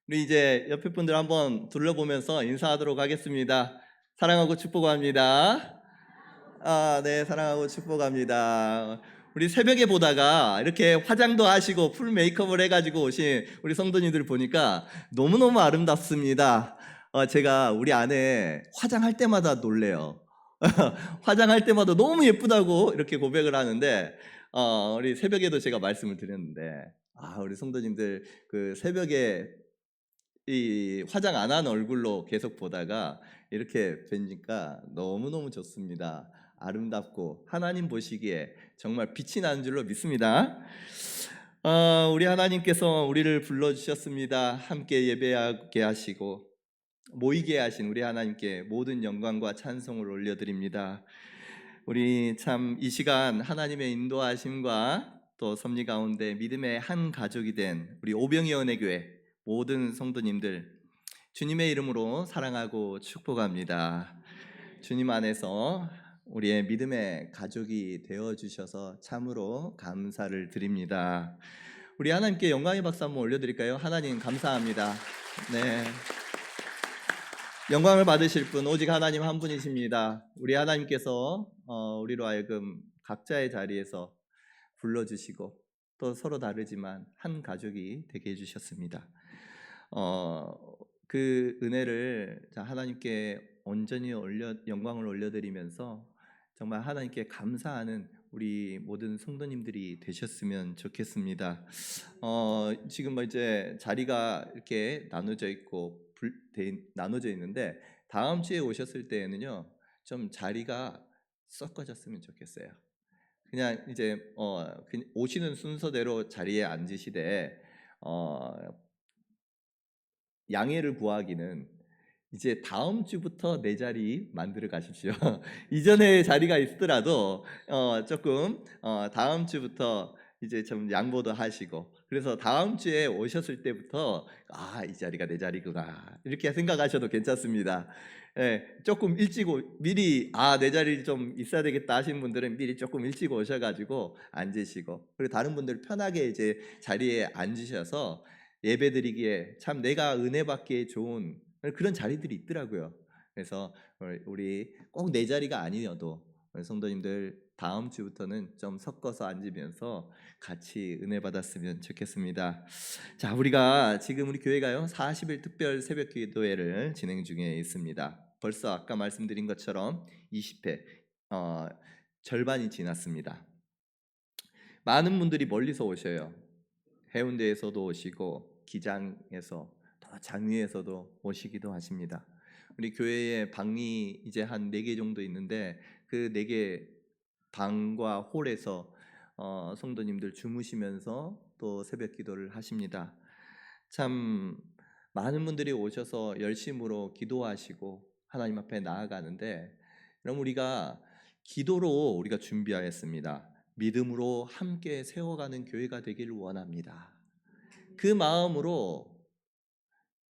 우리 이제 옆에 분들 한번 둘러보면서 인사하도록 하겠습니다. 사랑하고 축복합니다. 네, 사랑하고 축복합니다. 우리 새벽에 보다가 이렇게 화장도 하시고 풀 메이크업을 해가지고 오신 우리 성도님들 보니까 너무너무 아름답습니다. 제가 우리 아내 화장할 때마다 놀래요. 화장할 때마다 너무 예쁘다고 이렇게 고백을 하는데, 우리 새벽에도 제가 말씀을 드렸는데, 우리 성도님들 그 새벽에 이 화장 안 한 얼굴로 계속 보다가 이렇게 뵈니까 너무너무 좋습니다. 아름답고 하나님 보시기에 정말 빛이 나는 줄로 믿습니다. 우리 하나님께서 우리를 불러주셨습니다. 함께 예배하게 하시고 모이게 하신 우리 하나님께 모든 영광과 찬송을 올려드립니다. 우리 참 이 시간 하나님의 인도하심과 또 섭리 가운데 믿음의 한 가족이 된 우리 오병이어 은혜교회 모든 성도님들 주님의 이름으로 사랑하고 축복합니다. 주님 안에서 우리의 믿음의 가족이 되어 주셔서 참으로 감사를 드립니다. 우리 하나님께 영광의 박수 한번 올려드릴까요? 하나님 감사합니다. 네, 영광을 받으실 분 오직 하나님 한 분이십니다. 우리 하나님께서 우리로 하여금 각자의 자리에서 불러주시고 또 서로 다르지만 한 가족이 되게 해주셨습니다. 그 은혜를 하나님께 온전히 영광을 올려드리면서 정말 하나님께 감사하는 우리 모든 성도님들이 되셨으면 좋겠습니다. 지금 이제 자리가 이렇게 나눠져 있는데 다음 주에 오셨을 때에는요 좀 자리가 섞어졌으면 좋겠어요. 그냥 이제 오시는 순서대로 자리에 앉으시되 어, 양해를 구하기는 이제 다음 주부터 내 자리 만들어 가십시오. 이전에 자리가 있더라도 조금 다음 주부터 이제 좀 양보도 하시고 그래서 다음 주에 오셨을 때부터 이 자리가 내 자리구나 이렇게 생각하셔도 괜찮습니다. 예, 조금 일찍 미리 내 자리 좀 있어야 되겠다 하시는 분들은 미리 조금 일찍 오셔가지고 앉으시고 그리고 다른 분들 편하게 이제 자리에 앉으셔서 예배드리기에 참 내가 은혜 받기에 좋은 그런 자리들이 있더라고요. 그래서 우리 꼭 내 자리가 아니어도 우리 성도님들 다음 주부터는 좀 섞어서 앉으면서 같이 은혜 받았으면 좋겠습니다. 자, 우리가 지금 우리 교회가요 40일 특별 새벽 기도회를 진행 중에 있습니다. 벌써 아까 말씀드린 것처럼 20회 절반이 지났습니다. 많은 분들이 멀리서 오셔요. 해운대에서도 오시고 기장에서 또 장위에서도 오시기도 하십니다. 우리 교회에 방이 이제 한 4개 정도 있는데 그 4개 방과 홀에서 성도님들 주무시면서 또 새벽 기도를 하십니다. 참 많은 분들이 오셔서 열심으로 기도하시고 하나님 앞에 나아가는데 그럼 우리가 기도로 우리가 준비하였습니다. 믿음으로 함께 세워가는 교회가 되기를 원합니다. 그 마음으로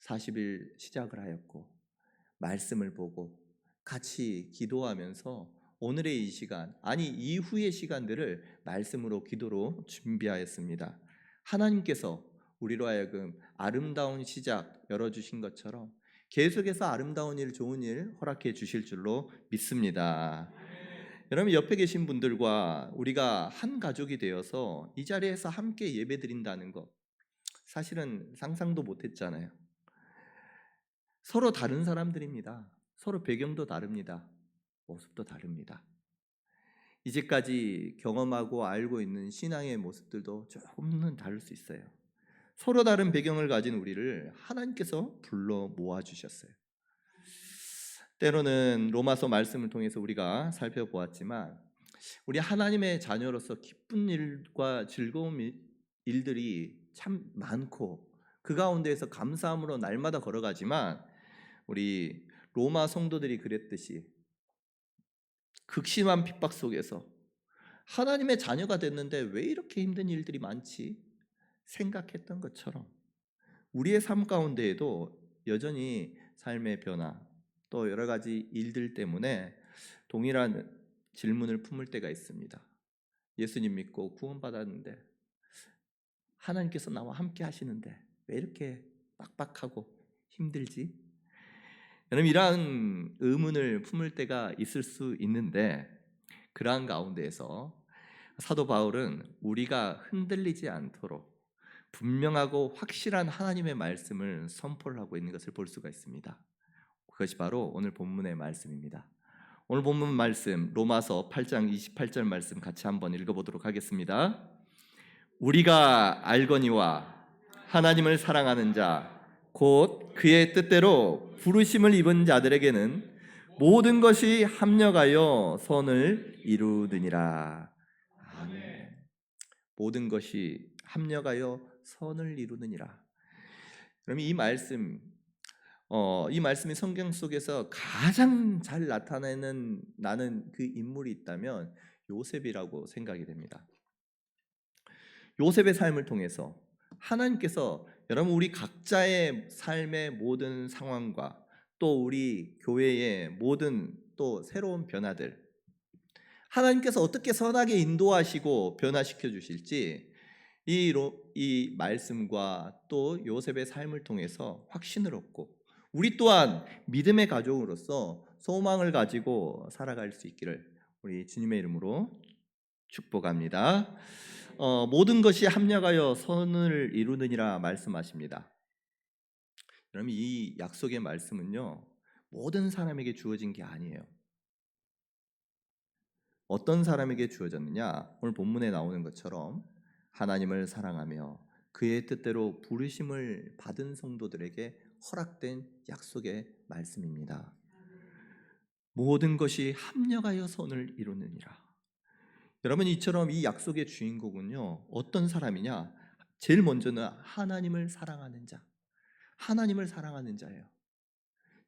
40일 시작을 하였고 말씀을 보고 같이 기도하면서 오늘의 이 시간 이후의 시간들을 말씀으로 기도로 준비하였습니다. 하나님께서 우리로 하여금 아름다운 시작 열어주신 것처럼 계속해서 아름다운 일 좋은 일 허락해 주실 줄로 믿습니다. 여러분 옆에 계신 분들과 우리가 한 가족이 되어서 이 자리에서 함께 예배 드린다는 것 사실은 상상도 못했잖아요. 서로 다른 사람들입니다. 서로 배경도 다릅니다. 모습도 다릅니다. 이제까지 경험하고 알고 있는 신앙의 모습들도 조금은 다를 수 있어요. 서로 다른 배경을 가진 우리를 하나님께서 불러 모아주셨어요. 때로는 로마서 말씀을 통해서 우리가 살펴보았지만 우리 하나님의 자녀로서 기쁜 일과 즐거운 일들이 참 많고 그 가운데에서 감사함으로 날마다 걸어가지만 우리 로마 성도들이 그랬듯이 극심한 핍박 속에서 하나님의 자녀가 됐는데 왜 이렇게 힘든 일들이 많지? 생각했던 것처럼 우리의 삶 가운데에도 여전히 삶의 변화 또 여러 가지 일들 때문에 동일한 질문을 품을 때가 있습니다. 예수님 믿고 구원받았는데 하나님께서 나와 함께 하시는데 왜 이렇게 빡빡하고 힘들지? 여러분, 이러한 의문을 품을 때가 있을 수 있는데, 그러한 가운데에서 사도 바울은 우리가 흔들리지 않도록 분명하고 확실한 하나님의 말씀을 선포를 하고 있는 것을 볼 수가 있습니다. 그것이 바로 오늘 본문의 말씀입니다. 오늘 본문 말씀 로마서 8장 28절 말씀 같이 한번 읽어보도록 하겠습니다. 우리가 알거니와 하나님을 사랑하는 자 곧 그의 뜻대로 부르심을 입은 자들에게는 모든 것이 합력하여 선을 이루느니라. 아멘. 모든 것이 합력하여 선을 이루느니라. 그럼 이 말씀이 성경 속에서 가장 잘 나는 그 인물이 있다면 요셉이라고 생각이 됩니다. 요셉의 삶을 통해서 하나님께서 여러분 우리 각자의 삶의 모든 상황과 또 우리 교회의 모든 또 새로운 변화들, 하나님께서 어떻게 선하게 인도하시고 변화시켜 주실지 이 말씀과 또 요셉의 삶을 통해서 확신을 얻고 우리 또한 믿음의 가족으로서 소망을 가지고 살아갈 수 있기를 우리 주님의 이름으로 축복합니다. 모든 것이 합력하여 선을 이루느니라 말씀하십니다. 여러분, 이 약속의 말씀은요, 모든 사람에게 주어진 게 아니에요. 어떤 사람에게 주어졌느냐? 오늘 본문에 나오는 것처럼 하나님을 사랑하며 그의 뜻대로 부르심을 받은 성도들에게 허락된 약속의 말씀입니다. 모든 것이 합력하여 선을 이루느니라. 여러분, 이처럼 이 약속의 주인공은요, 어떤 사람이냐? 제일 먼저는 하나님을 사랑하는 자. 하나님을 사랑하는 자예요.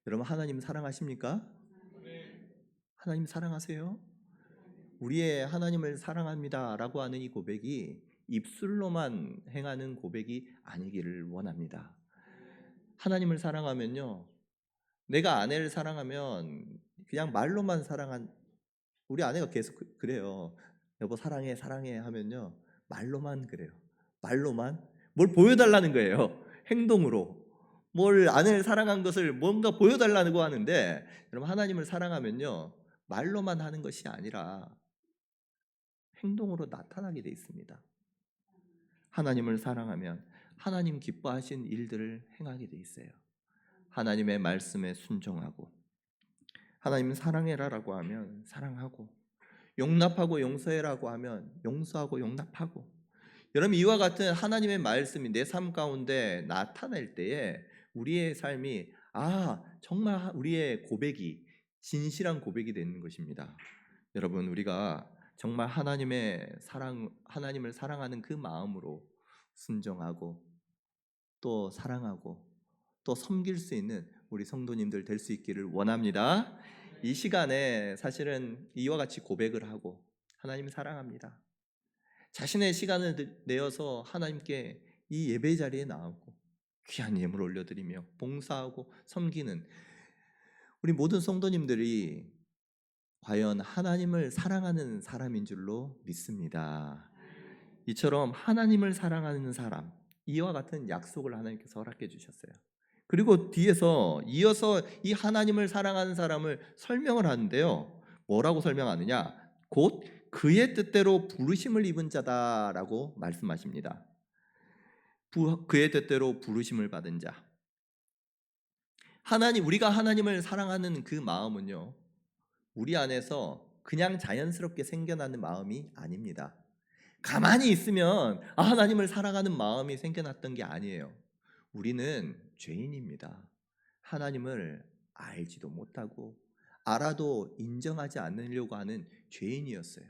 여러분, 하나님 사랑하십니까? 하나님 사랑하세요? 우리의 하나님을 사랑합니다라고 하는 이 고백이 입술로만 행하는 고백이 아니기를 원합니다. 하나님을 사랑하면요, 내가 아내를 사랑하면 그냥 말로만 우리 아내가 계속 그래요. 여보 사랑해 사랑해 하면요, 말로만 그래요. 말로만 뭘 보여달라는 거예요. 행동으로 뭘 아내를 사랑한 것을 뭔가 보여달라고 하는데, 여러분 하나님을 사랑하면요, 말로만 하는 것이 아니라 행동으로 나타나게 돼 있습니다. 하나님을 사랑하면 하나님 기뻐하신 일들을 행하게 돼 있어요. 하나님의 말씀에 순종하고, 하나님 사랑해라라고 하면 사랑하고, 용납하고 용서해라고 하면 용서하고 용납하고. 여러분, 이와 같은 하나님의 말씀이 내 삶 가운데 나타날 때에 우리의 삶이 정말 우리의 고백이 진실한 고백이 되는 것입니다. 여러분, 우리가 정말 하나님을 사랑하는 그 마음으로 순종하고 또 사랑하고 또 섬길 수 있는 우리 성도님들 될 수 있기를 원합니다. 이 시간에 사실은 이와 같이 고백을 하고 하나님 사랑합니다. 자신의 시간을 내어서 하나님께 이 예배 자리에 나오고 귀한 예물 올려드리며 봉사하고 섬기는 우리 모든 성도님들이 과연 하나님을 사랑하는 사람인 줄로 믿습니다. 이처럼 하나님을 사랑하는 사람, 이와 같은 약속을 하나님께서 허락해 주셨어요. 그리고 뒤에서 이어서 이 하나님을 사랑하는 사람을 설명을 하는데요, 뭐라고 설명하느냐? 곧 그의 뜻대로 부르심을 입은 자다라고 말씀하십니다. 그의 뜻대로 부르심을 받은 자. 우리가 하나님을 사랑하는 그 마음은요, 우리 안에서 그냥 자연스럽게 생겨나는 마음이 아닙니다. 가만히 있으면 하나님을 사랑하는 마음이 생겨났던 게 아니에요. 우리는 죄인입니다. 하나님을 알지도 못하고 알아도 인정하지 않으려고 하는 죄인이었어요.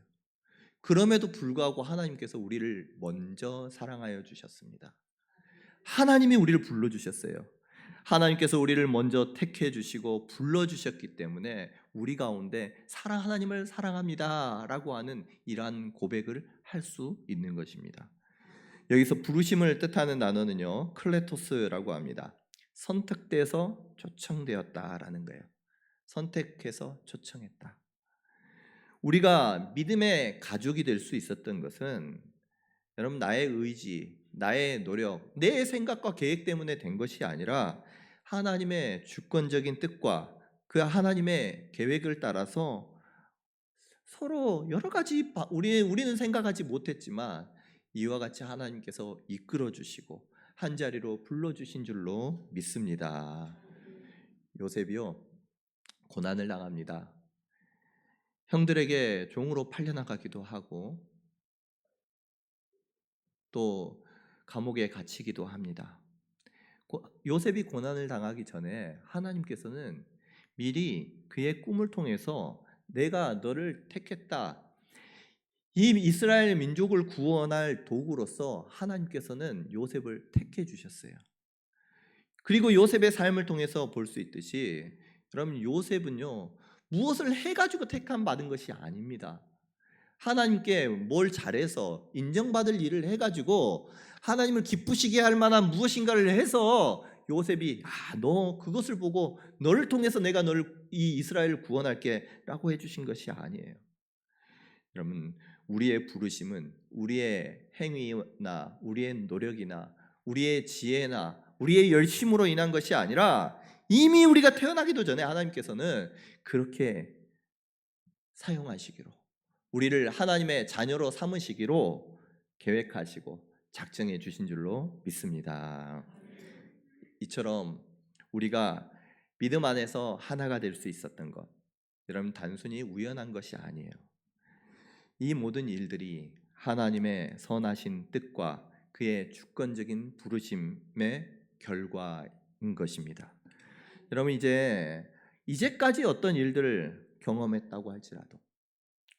그럼에도 불구하고 하나님께서 우리를 먼저 사랑하여 주셨습니다. 하나님이 우리를 불러주셨어요. 하나님께서 우리를 먼저 택해 주시고 불러주셨기 때문에 우리 가운데 하나님을 사랑합니다 라고 하는 이러한 고백을 할 수 있는 것입니다. 여기서 부르심을 뜻하는 단어는요, 클레토스라고 합니다. 선택돼서 초청되었다라는 거예요. 선택해서 초청했다. 우리가 믿음의 가족이 될 수 있었던 것은 여러분 나의 의지, 나의 노력, 내 생각과 계획 때문에 된 것이 아니라 하나님의 주권적인 뜻과 그 하나님의 계획을 따라서 서로 여러 가지 우리는 생각하지 못했지만 이와 같이 하나님께서 이끌어 주시고 한 자리로 불러 주신 줄로 믿습니다. 요셉이요, 고난을 당합니다. 형들에게 종으로 팔려나가기도 하고 또 감옥에 갇히기도 합니다. 요셉이 고난을 당하기 전에 하나님께서는 미리 그의 꿈을 통해서 내가 너를 택했다, 이 이스라엘 민족을 구원할 도구로서 하나님께서는 요셉을 택해 주셨어요. 그리고 요셉의 삶을 통해서 볼 수 있듯이 여러분, 요셉은요 무엇을 해가지고 택함 받은 것이 아닙니다. 하나님께 뭘 잘해서 인정받을 일을 해가지고 하나님을 기쁘시게 할 만한 무엇인가를 해서 요셉이 너 그것을 보고 너를 통해서 내가 너를 이 이스라엘을 구원할게 라고 해주신 것이 아니에요. 여러분, 우리의 부르심은 우리의 행위나 우리의 노력이나 우리의 지혜나 우리의 열심으로 인한 것이 아니라 이미 우리가 태어나기도 전에 하나님께서는 그렇게 사용하시기로, 우리를 하나님의 자녀로 삼으시기로 계획하시고 작정해 주신 줄로 믿습니다. 이처럼 우리가 믿음 안에서 하나가 될 수 있었던 것, 여러분, 단순히 우연한 것이 아니에요. 이 모든 일들이 하나님의 선하신 뜻과 그의 주권적인 부르심의 결과인 것입니다. 여러분, 이제까지 어떤 일들을 경험했다고 할지라도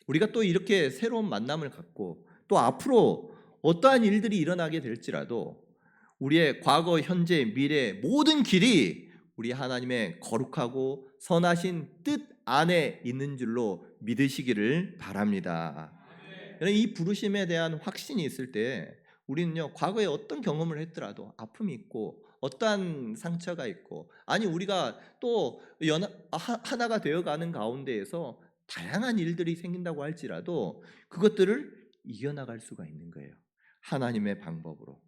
우리가 또 이렇게 새로운 만남을 갖고 또 앞으로 어떠한 일들이 일어나게 될지라도 우리의 과거, 현재, 미래 모든 길이 우리 하나님의 거룩하고 선하신 뜻 안에 있는 줄로 믿으시기를 바랍니다. 이 부르심에 대한 확신이 있을 때 우리는요, 과거에 어떤 경험을 했더라도 아픔이 있고 어떠한 상처가 있고, 아니 우리가 또 하나가 되어가는 가운데에서 다양한 일들이 생긴다고 할지라도 그것들을 이겨나갈 수가 있는 거예요. 하나님의 방법으로.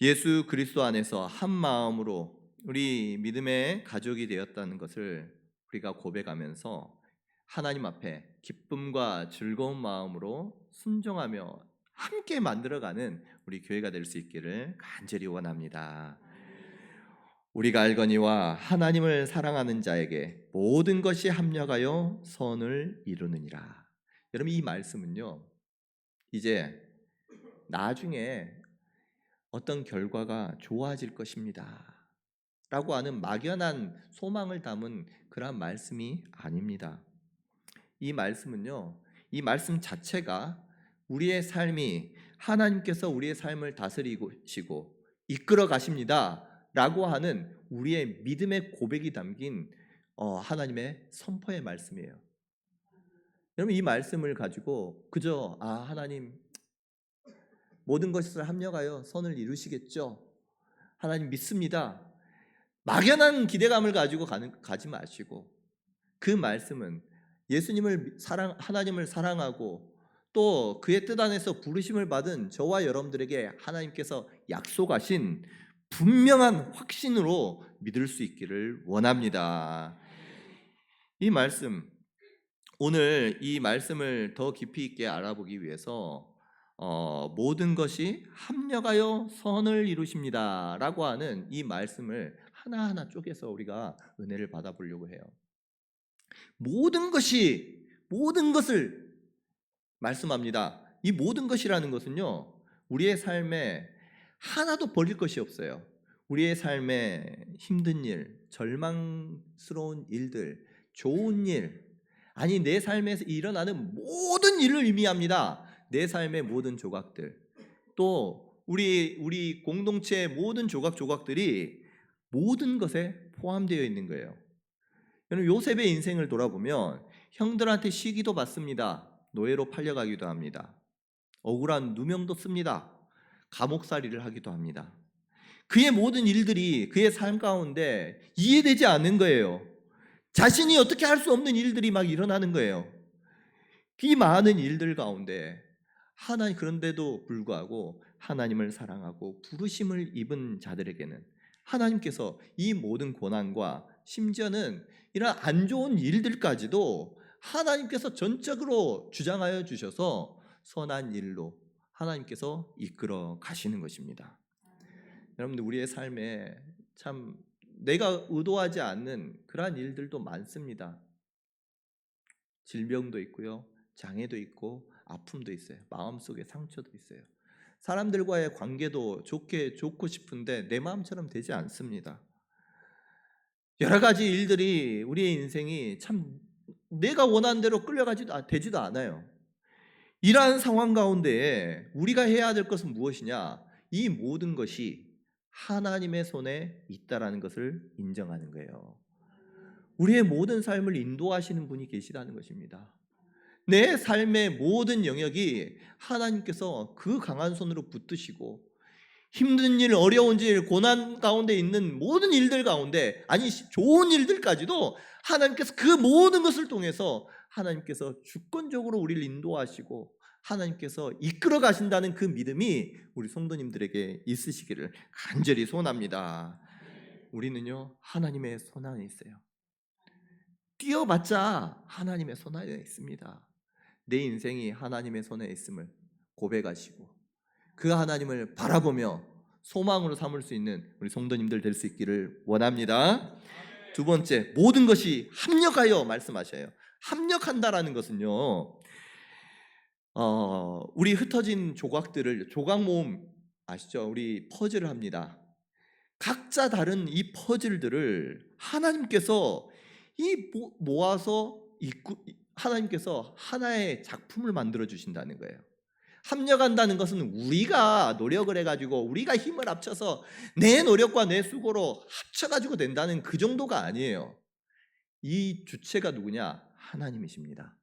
예수 그리스도 안에서 한 마음으로 우리 믿음의 가족이 되었다는 것을 우리가 고백하면서 하나님 앞에 기쁨과 즐거운 마음으로 순종하며 함께 만들어가는 우리 교회가 될 수 있기를 간절히 원합니다. 우리가 알거니와 하나님을 사랑하는 자에게 모든 것이 합력하여 선을 이루느니라. 여러분, 이 말씀은요, 이제 나중에 어떤 결과가 좋아질 것입니다 라고 하는 막연한 소망을 담은 그런 말씀이 아닙니다. 이 말씀은요, 이 말씀 자체가 우리의 삶이 하나님께서 우리의 삶을 다스리시고 이끌어 가십니다 라고 하는 우리의 믿음의 고백이 담긴 하나님의 선포의 말씀이에요. 여러분, 이 말씀을 가지고 그저 하나님 모든 것을 합력하여 선을 이루시겠죠, 하나님 믿습니다, 막연한 기대감을 가지고 가지 마시고, 그 말씀은 예수님을 하나님을 사랑하고 또 그의 뜻 안에서 부르심을 받은 저와 여러분들에게 하나님께서 약속하신 분명한 확신으로 믿을 수 있기를 원합니다. 이 말씀, 오늘 이 말씀을 더 깊이 있게 알아보기 위해서 모든 것이 합력하여 선을 이루십니다 라고 하는 이 말씀을 하나하나 쪼개서 우리가 은혜를 받아보려고 해요. 모든 것을 말씀합니다. 이 모든 것이라는 것은요, 우리의 삶에 하나도 버릴 것이 없어요. 우리의 삶에 힘든 일, 절망스러운 일들, 좋은 일, 아니 내 삶에서 일어나는 모든 일을 의미합니다. 내 삶의 모든 조각들, 또 우리 공동체의 모든 조각들이 모든 것에 포함되어 있는 거예요. 여러분, 요셉의 인생을 돌아보면 형들한테 시기도 받습니다. 노예로 팔려가기도 합니다. 억울한 누명도 씁니다. 감옥살이를 하기도 합니다. 그의 모든 일들이 그의 삶 가운데 이해되지 않는 거예요. 자신이 어떻게 할 수 없는 일들이 막 일어나는 거예요. 이 많은 일들 가운데 그런데도 불구하고 하나님을 사랑하고 부르심을 입은 자들에게는 하나님께서 이 모든 고난과 심지어는 이런 안 좋은 일들까지도 하나님께서 전적으로 주장하여 주셔서 선한 일로 하나님께서 이끌어 가시는 것입니다. 여러분들, 우리의 삶에 참 내가 의도하지 않는 그러한 일들도 많습니다. 질병도 있고요, 장애도 있고, 아픔도 있어요. 마음속에 상처도 있어요. 사람들과의 관계도 좋고 싶은데 내 마음처럼 되지 않습니다. 여러 가지 일들이 우리의 인생이 참 내가 원하는 대로 되지도 않아요. 이러한 상황 가운데 우리가 해야 될 것은 무엇이냐? 이 모든 것이 하나님의 손에 있다라는 것을 인정하는 거예요. 우리의 모든 삶을 인도하시는 분이 계시다는 것입니다. 내 삶의 모든 영역이 하나님께서 그 강한 손으로 붙드시고, 힘든 일, 어려운 일, 고난 가운데 있는 모든 일들 가운데, 아니 좋은 일들까지도 하나님께서 그 모든 것을 통해서 하나님께서 주권적으로 우리를 인도하시고 하나님께서 이끌어 가신다는 그 믿음이 우리 성도님들에게 있으시기를 간절히 소원합니다. 우리는요, 하나님의 손 안에 있어요. 뛰어봤자 하나님의 손 안에 있습니다. 내 인생이 하나님의 손에 있음을 고백하시고 그 하나님을 바라보며 소망으로 삼을 수 있는 우리 성도님들 될 수 있기를 원합니다. 두 번째, 모든 것이 합력하여 말씀하셔요. 합력한다라는 것은요, 우리 흩어진 조각 모음 아시죠? 우리 퍼즐을 합니다. 각자 다른 이 퍼즐들을 하나님께서 모아서 하나님께서 하나의 작품을 만들어 주신다는 거예요. 합력한다는 것은 우리가 노력을 해가지고 우리가 힘을 합쳐서 내 노력과 내 수고로 합쳐가지고 된다는 그 정도가 아니에요. 이 주체가 누구냐? 하나님이십니다.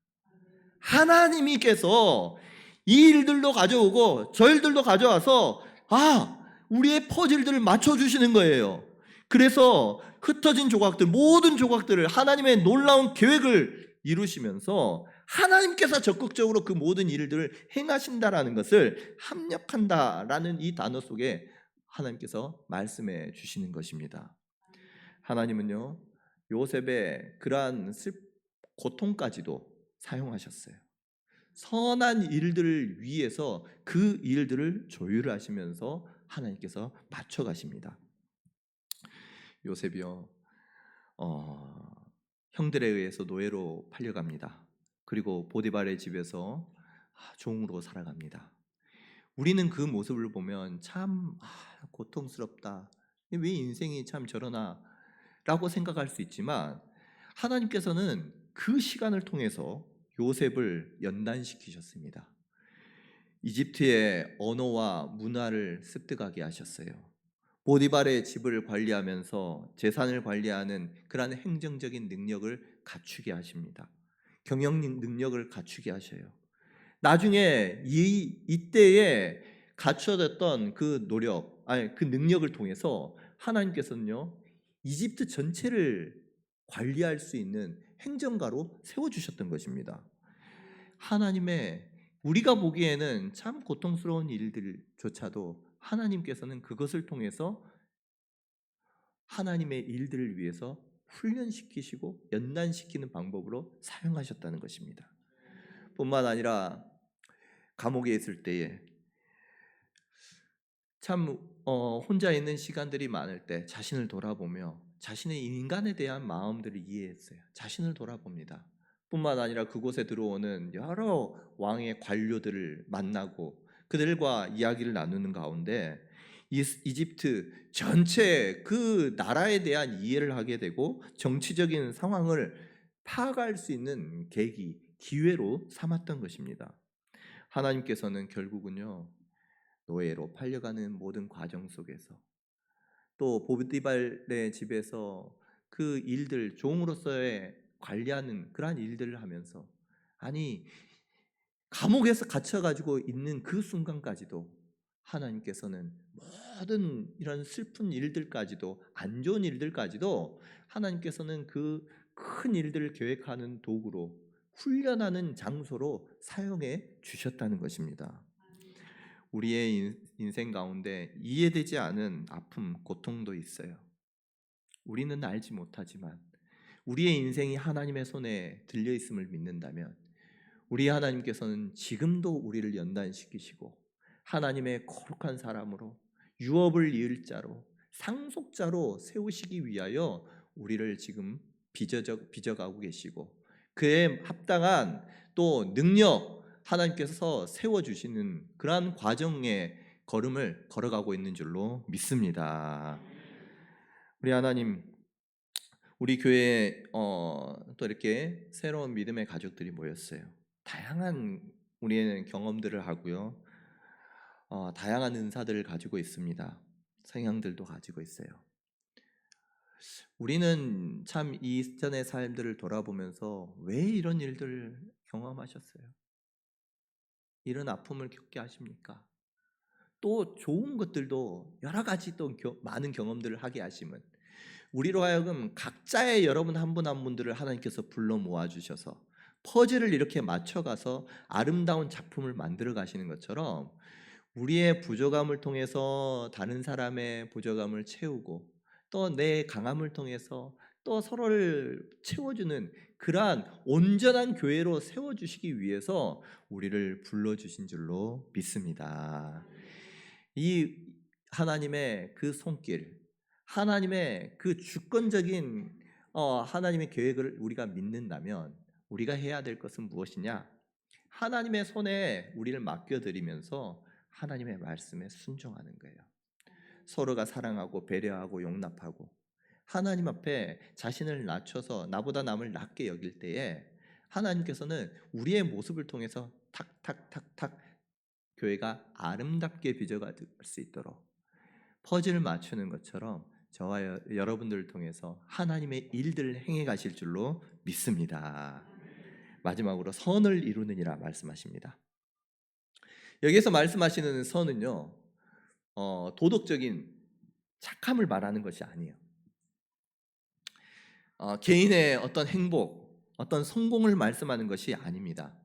하나님께서 이 일들도 가져오고 저 일들도 가져와서 우리의 퍼즐들을 맞춰주시는 거예요. 그래서 흩어진 조각들, 모든 조각들을 하나님의 놀라운 계획을 이루시면서 하나님께서 적극적으로 그 모든 일들을 행하신다라는 것을 합력한다라는 이 단어 속에 하나님께서 말씀해 주시는 것입니다. 하나님은요, 요셉의 그러한 고통까지도 사용하셨어요. 선한 일들을 위해서 그 일들을 조율하시면서 하나님께서 맞춰가십니다. 요셉이요, 형들에 의해서 노예로 팔려갑니다. 그리고 보디발의 집에서 종으로 살아갑니다. 우리는 그 모습을 보면 참 고통스럽다, 왜 인생이 참 저러나 라고 생각할 수 있지만, 하나님께서는 그 시간을 통해서 요셉을 연단시키셨습니다. 이집트의 언어와 문화를 습득하게 하셨어요. 보디발의 집을 관리하면서 재산을 관리하는 그러한 행정적인 능력을 갖추게 하십니다. 경영 능력을 갖추게 하셔요. 나중에 이때에 갖춰졌던 그 그 능력을 통해서 하나님께서는요, 이집트 전체를 관리할 수 있는 행정가로 세워주셨던 것입니다. 하나님의, 우리가 보기에는 참 고통스러운 일들조차도 하나님께서는 그것을 통해서 하나님의 일들을 위해서 훈련시키시고 연단시키는 방법으로 사용하셨다는 것입니다. 뿐만 아니라 감옥에 있을 때에 참 혼자 있는 시간들이 많을 때 자신을 돌아보며 자신의 인간에 대한 마음들을 이해했어요. 자신을 돌아봅니다. 뿐만 아니라 그곳에 들어오는 여러 왕의 관료들을 만나고 그들과 이야기를 나누는 가운데 이집트 전체 그 나라에 대한 이해를 하게 되고 정치적인 상황을 파악할 수 있는 기회로 삼았던 것입니다. 하나님께서는 결국은요, 노예로 팔려가는 모든 과정 속에서 또 보디발의 집에서 그 일들, 종으로서의 관리하는 그러한 일들을 하면서, 감옥에서 갇혀가지고 있는 그 순간까지도 하나님께서는 모든 이런 슬픈 일들까지도, 안 좋은 일들까지도 하나님께서는 그 큰 일들을 계획하는 도구로, 훈련하는 장소로 사용해 주셨다는 것입니다. 우리의 인생 가운데 이해되지 않은 아픔, 고통도 있어요. 우리는 알지 못하지만 우리의 인생이 하나님의 손에 들려 있음을 믿는다면 우리 하나님께서는 지금도 우리를 연단시키시고 하나님의 거룩한 사람으로 유업을 이을 자로 상속자로 세우시기 위하여 우리를 지금 빚어가고 계시고 그에 합당한 또 능력 하나님께서 세워주시는 그러한 과정의 걸음을 걸어가고 있는 줄로 믿습니다. 우리 하나님, 우리 교회에 또 이렇게 새로운 믿음의 가족들이 모였어요. 다양한 우리는 경험들을 하고요. 다양한 은사들을 가지고 있습니다. 성향들도 가지고 있어요. 우리는 참 이전의 삶들을 돌아보면서 왜 이런 일들을 경험하셨어요? 이런 아픔을 겪게 하십니까? 또 좋은 것들도 여러 가지 또 많은 경험들을 하게 하심은 우리로 하여금 각자의 여러분 한 분 한 분들을 하나님께서 불러 모아 주셔서 퍼즐을 이렇게 맞춰가서 아름다운 작품을 만들어 가시는 것처럼 우리의 부족함을 통해서 다른 사람의 부족함을 채우고 또 내 강함을 통해서 또 서로를 채워주는 그러한 온전한 교회로 세워주시기 위해서 우리를 불러주신 줄로 믿습니다. 이 하나님의 그 손길, 하나님의 그 주권적인 하나님의 계획을 우리가 믿는다면 우리가 해야 될 것은 무엇이냐? 하나님의 손에 우리를 맡겨드리면서 하나님의 말씀에 순종하는 거예요. 서로가 사랑하고 배려하고 용납하고 하나님 앞에 자신을 낮춰서 나보다 남을 낮게 여길 때에 하나님께서는 우리의 모습을 통해서 탁탁탁탁 교회가 아름답게 빚어갈 수 있도록 퍼즐을 맞추는 것처럼 저와 여러분들을 통해서 하나님의 일들을 행해 가실 줄로 믿습니다. 마지막으로 선을 이루느니라 말씀하십니다. 여기서 말씀하시는 선은요, 도덕적인 착함을 말하는 것이 아니에요. 개인의 어떤 행복, 어떤 성공을 말씀하는 것이 아닙니다.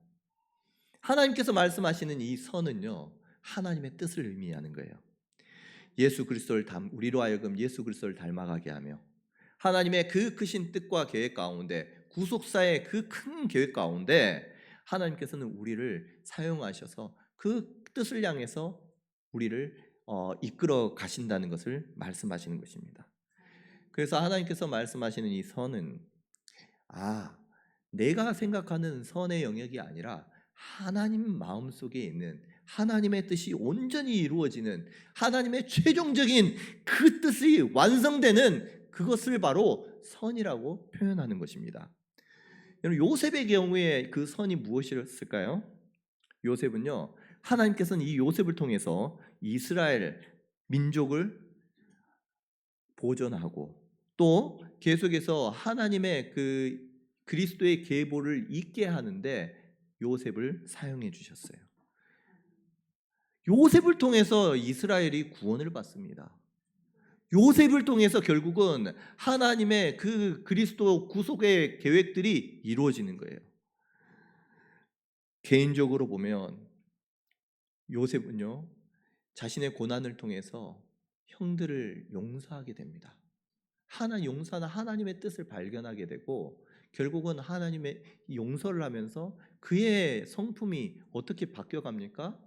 하나님께서 말씀하시는 이 선은요, 하나님의 뜻을 의미하는 거예요. 예수 그리스도를 우리로 하여금 예수 그리스도를 닮아가게 하며 하나님의 그 크신 뜻과 계획 가운데 구속사의 그 큰 계획 가운데 하나님께서는 우리를 사용하셔서 그 뜻을 향해서 우리를 이끌어 가신다는 것을 말씀하시는 것입니다. 그래서 하나님께서 말씀하시는 이 선은 내가 생각하는 선의 영역이 아니라 하나님 마음속에 있는 하나님의 뜻이 온전히 이루어지는 하나님의 최종적인 그 뜻이 완성되는 그것을 바로 선이라고 표현하는 것입니다. 여러분, 요셉의 경우에 그 선이 무엇이었을까요? 요셉은요, 하나님께서는 이 요셉을 통해서 이스라엘 민족을 보존하고 또 계속해서 하나님의 그 그리스도의 계보를 잇게 하는데 요셉을 사용해 주셨어요. 요셉을 통해서 이스라엘이 구원을 받습니다. 요셉을 통해서 결국은 하나님의 그 그리스도 구속의 계획들이 이루어지는 거예요. 개인적으로 보면 요셉은요, 자신의 고난을 통해서 형들을 용서하게 됩니다. 용서하는 하나님의 뜻을 발견하게 되고 결국은 하나님의 용서를 하면서 그의 성품이 어떻게 바뀌어갑니까?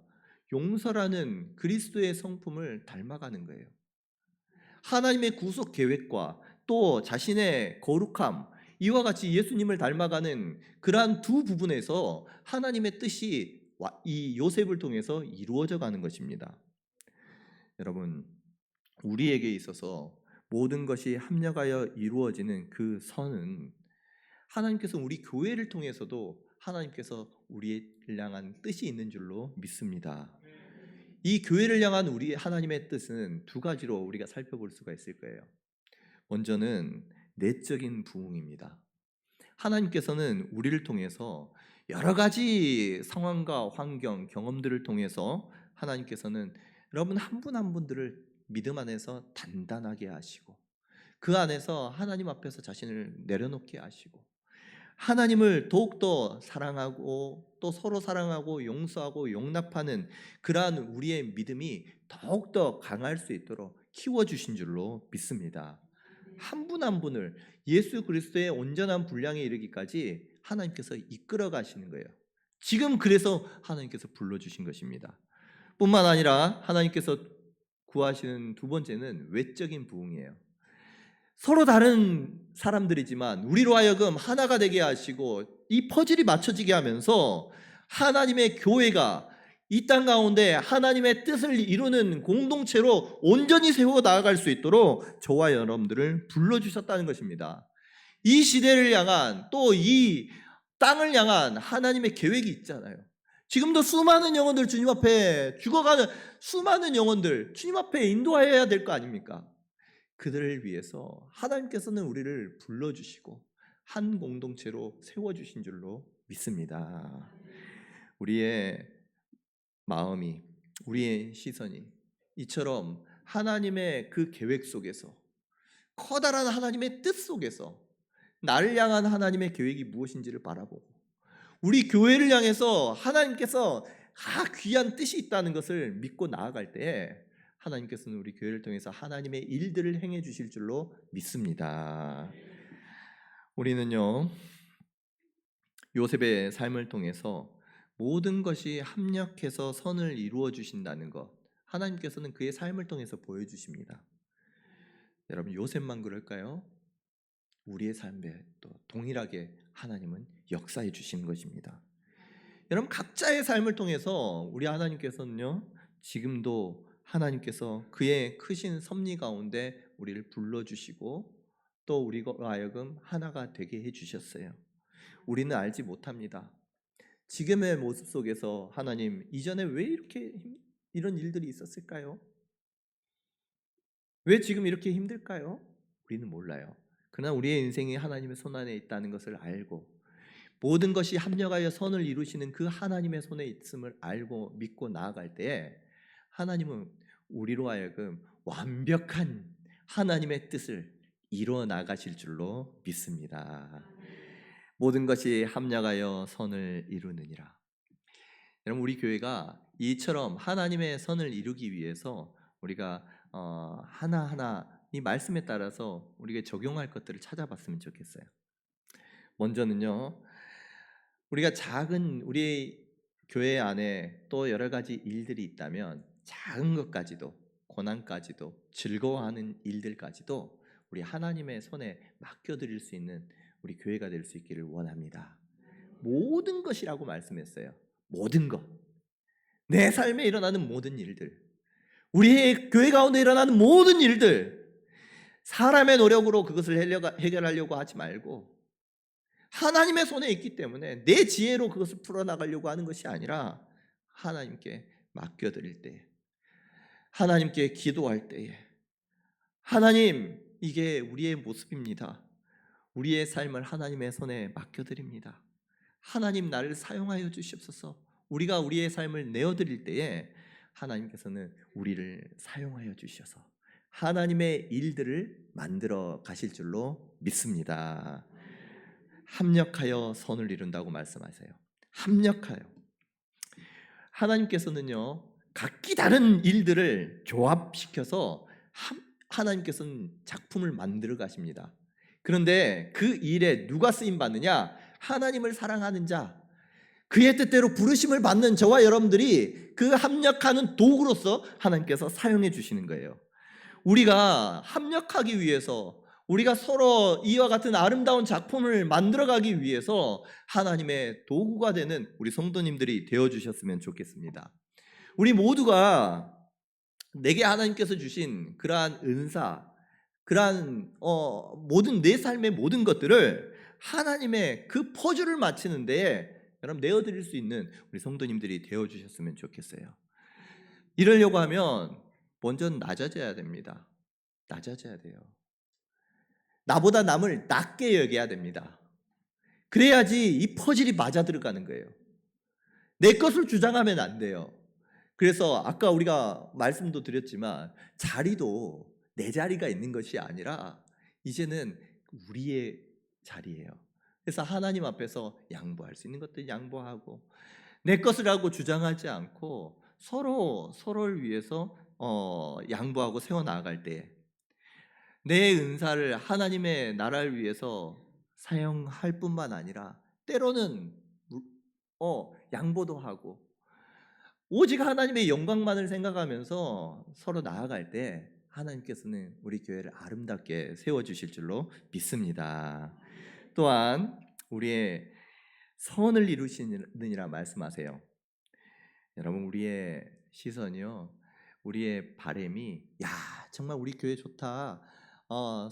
용서라는 그리스도의 성품을 닮아가는 거예요. 하나님의 구속 계획과 또 자신의 거룩함, 이와 같이 예수님을 닮아가는 그러한 두 부분에서 하나님의 뜻이 이 요셉을 통해서 이루어져 가는 것입니다. 여러분, 우리에게 있어서 모든 것이 합력하여 이루어지는 그 선은 하나님께서 우리 교회를 통해서도 하나님께서 우리를 향한 뜻이 있는 줄로 믿습니다. 이 교회를 향한 우리 하나님의 뜻은 두 가지로 우리가 살펴볼 수가 있을 거예요. 먼저는 내적인 부흥입니다. 하나님께서는 우리를 통해서 여러 가지 상황과 환경, 경험들을 통해서 하나님께서는 여러분 한 분 한 분들을 믿음 안에서 단단하게 하시고 그 안에서 하나님 앞에서 자신을 내려놓게 하시고 하나님을 더욱더 사랑하고 또 서로 사랑하고 용서하고 용납하는 그러한 우리의 믿음이 더욱더 강할 수 있도록 키워주신 줄로 믿습니다. 한 분 한 분을 예수 그리스도의 온전한 분량에 이르기까지 하나님께서 이끌어 가시는 거예요. 지금 그래서 하나님께서 불러주신 것입니다. 뿐만 아니라 하나님께서 구하시는 두 번째는 외적인 부흥이에요. 서로 다른 사람들이지만 우리로 하여금 하나가 되게 하시고 이 퍼즐이 맞춰지게 하면서 하나님의 교회가 이 땅 가운데 하나님의 뜻을 이루는 공동체로 온전히 세워 나아갈 수 있도록 저와 여러분들을 불러주셨다는 것입니다. 이 시대를 향한 또 이 땅을 향한 하나님의 계획이 있잖아요. 지금도 수많은 영혼들 주님 앞에 죽어가는 수많은 영혼들 주님 앞에 인도해야 될 거 아닙니까? 그들을 위해서 하나님께서는 우리를 불러주시고 한 공동체로 세워주신 줄로 믿습니다. 우리의 마음이, 우리의 시선이 이처럼 하나님의 그 계획 속에서, 커다란 하나님의 뜻 속에서 나를 향한 하나님의 계획이 무엇인지를 바라보고 우리 교회를 향해서 하나님께서 귀한 뜻이 있다는 것을 믿고 나아갈 때에 하나님께서는 우리 교회를 통해서 하나님의 일들을 행해 주실 줄로 믿습니다. 우리는요, 요셉의 삶을 통해서 모든 것이 합력해서 선을 이루어 주신다는 것, 하나님께서는 그의 삶을 통해서 보여주십니다. 여러분, 요셉만 그럴까요? 우리의 삶에 또 동일하게 하나님은 역사해 주시는 것입니다. 여러분, 각자의 삶을 통해서 우리 하나님께서는요, 지금도 하나님께서 그의 크신 섭리 가운데 우리를 불러주시고 또 우리가 하여금 하나가 되게 해주셨어요. 우리는 알지 못합니다. 지금의 모습 속에서 하나님, 이전에 왜 이렇게 이런 일들이 있었을까요? 왜 지금 이렇게 힘들까요? 우리는 몰라요. 그러나 우리의 인생이 하나님의 손안에 있다는 것을 알고 모든 것이 합력하여 선을 이루시는 그 하나님의 손에 있음을 알고 믿고 나아갈 때에 하나님은 우리로 하여금 완벽한 하나님의 뜻을 이루어 나가실 줄로 믿습니다. 모든 것이 합력하여 선을 이루느니라. 여러분, 우리 교회가 이처럼 하나님의 선을 이루기 위해서 우리가 하나하나 이 말씀에 따라서 우리가 적용할 것들을 찾아봤으면 좋겠어요. 먼저는요, 우리가 작은 우리 교회 안에 또 여러 가지 일들이 있다면 작은 것까지도, 고난까지도, 즐거워하는 일들까지도 우리 하나님의 손에 맡겨드릴 수 있는 우리 교회가 될 수 있기를 원합니다. 모든 것이라고 말씀했어요. 모든 것, 내 삶에 일어나는 모든 일들, 우리의 교회 가운데 일어나는 모든 일들, 사람의 노력으로 그것을 해결하려고 하지 말고 하나님의 손에 있기 때문에 내 지혜로 그것을 풀어나가려고 하는 것이 아니라 하나님께 맡겨드릴 때, 하나님께 기도할 때에 하나님, 이게 우리의 모습입니다. 우리의 삶을 하나님의 손에 맡겨드립니다. 하나님, 나를 사용하여 주시옵소서. 우리가 우리의 삶을 내어드릴 때에 하나님께서는 우리를 사용하여 주셔서 하나님의 일들을 만들어 가실 줄로 믿습니다. 합력하여 선을 이룬다고 말씀하세요. 합력하여. 하나님께서는요, 각기 다른 일들을 조합시켜서 하나님께서는 작품을 만들어 가십니다. 그런데 그 일에 누가 쓰임 받느냐? 하나님을 사랑하는 자, 그의 뜻대로 부르심을 받는 저와 여러분들이 그 합력하는 도구로서 하나님께서 사용해 주시는 거예요. 우리가 합력하기 위해서, 우리가 서로 이와 같은 아름다운 작품을 만들어가기 위해서 하나님의 도구가 되는 우리 성도님들이 되어주셨으면 좋겠습니다. 우리 모두가 내게 하나님께서 주신 그러한 은사, 그러한 모든 내 삶의 모든 것들을 하나님의 그 퍼즐을 맞추는 데에 여러분 내어드릴 수 있는 우리 성도님들이 되어주셨으면 좋겠어요. 이러려고 하면 먼저 낮아져야 됩니다. 낮아져야 돼요. 나보다 남을 낮게 여겨야 됩니다. 그래야지 이 퍼즐이 맞아 들어가는 거예요. 내 것을 주장하면 안 돼요. 그래서 아까 우리가 말씀도 드렸지만 자리도 내 자리가 있는 것이 아니라 이제는 우리의 자리예요. 그래서 하나님 앞에서 양보할 수 있는 것들 양보하고 내 것이라고 주장하지 않고 서로를 위해서 양보하고 세워 나아갈 때 내 은사를 하나님의 나라를 위해서 사용할 뿐만 아니라 때로는 양보도 하고 오직 하나님의 영광만을 생각하면서 서로 나아갈 때 하나님께서는 우리 교회를 아름답게 세워주실 줄로 믿습니다. 또한 우리의 선을 이루시느니라 말씀하세요. 여러분, 우리의 시선이요, 우리의 바람이 정말 우리 교회 좋다,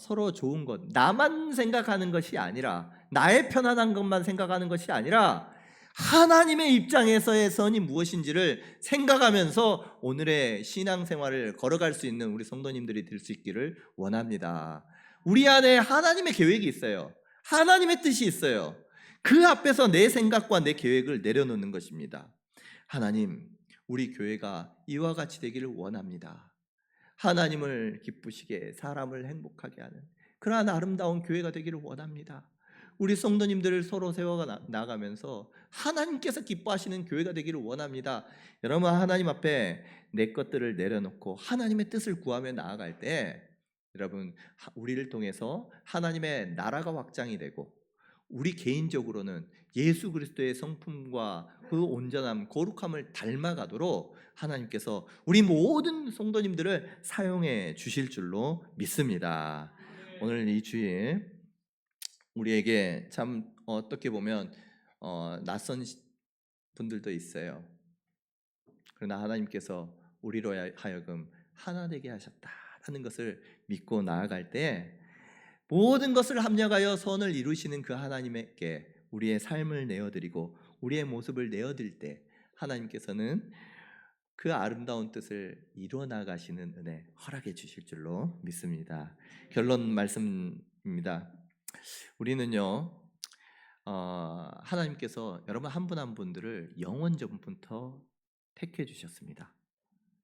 서로 좋은 것, 나만 생각하는 것이 아니라, 나의 편안한 것만 생각하는 것이 아니라 하나님의 입장에서의 선이 무엇인지를 생각하면서 오늘의 신앙생활을 걸어갈 수 있는 우리 성도님들이 될 수 있기를 원합니다. 우리 안에 하나님의 계획이 있어요. 하나님의 뜻이 있어요. 그 앞에서 내 생각과 내 계획을 내려놓는 것입니다. 하나님, 우리 교회가 이와 같이 되기를 원합니다. 하나님을 기쁘시게, 사람을 행복하게 하는 그러한 아름다운 교회가 되기를 원합니다. 우리 성도님들을 서로 세워 나가면서 하나님께서 기뻐하시는 교회가 되기를 원합니다. 여러분, 하나님 앞에 내 것들을 내려놓고 하나님의 뜻을 구하며 나아갈 때 여러분, 우리를 통해서 하나님의 나라가 확장이 되고 우리 개인적으로는 예수 그리스도의 성품과 그 온전함, 거룩함을 닮아가도록 하나님께서 우리 모든 성도님들을 사용해 주실 줄로 믿습니다. 오늘 이 주일 우리에게 참 어떻게 보면 낯선 분들도 있어요. 그러나 하나님께서 우리로 하여금 하나 되게 하셨다라는 것을 믿고 나아갈 때 모든 것을 합력하여 선을 이루시는 그 하나님께 우리의 삶을 내어드리고 우리의 모습을 내어드릴 때 하나님께서는 그 아름다운 뜻을 이루어 나가시는 은혜 허락해 주실 줄로 믿습니다. 결론 말씀입니다. 우리는요, 하나님께서 여러분 한 분 한 분들을 영원전부터 택해 주셨습니다.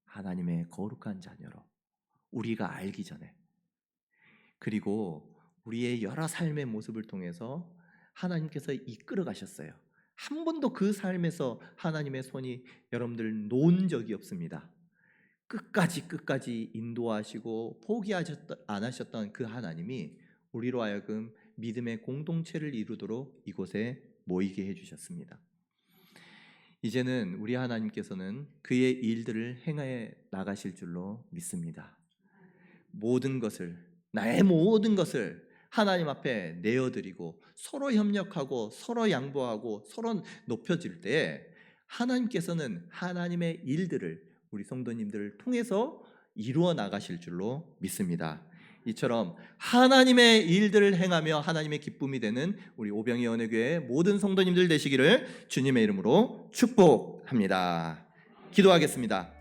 하나님의 거룩한 자녀로 우리가 알기 전에, 그리고 우리의 여러 삶의 모습을 통해서 하나님께서 이끌어 가셨어요. 한 번도 그 삶에서 하나님의 손이 여러분들 놓은 적이 없습니다. 끝까지 인도하시고 포기하지 않으셨던 그 하나님이 우리로 하여금 믿음의 공동체를 이루도록 이곳에 모이게 해주셨습니다. 이제는 우리 하나님께서는 그의 일들을 행하여 나가실 줄로 믿습니다. 나의 모든 것을 하나님 앞에 내어드리고 서로 협력하고 서로 양보하고 서로 높여질 때 하나님께서는 하나님의 일들을 우리 성도님들을 통해서 이루어 나가실 줄로 믿습니다. 이처럼 하나님의 일들을 행하며 하나님의 기쁨이 되는 우리 오병이 언어교회 모든 성도님들 되시기를 주님의 이름으로 축복합니다. 기도하겠습니다.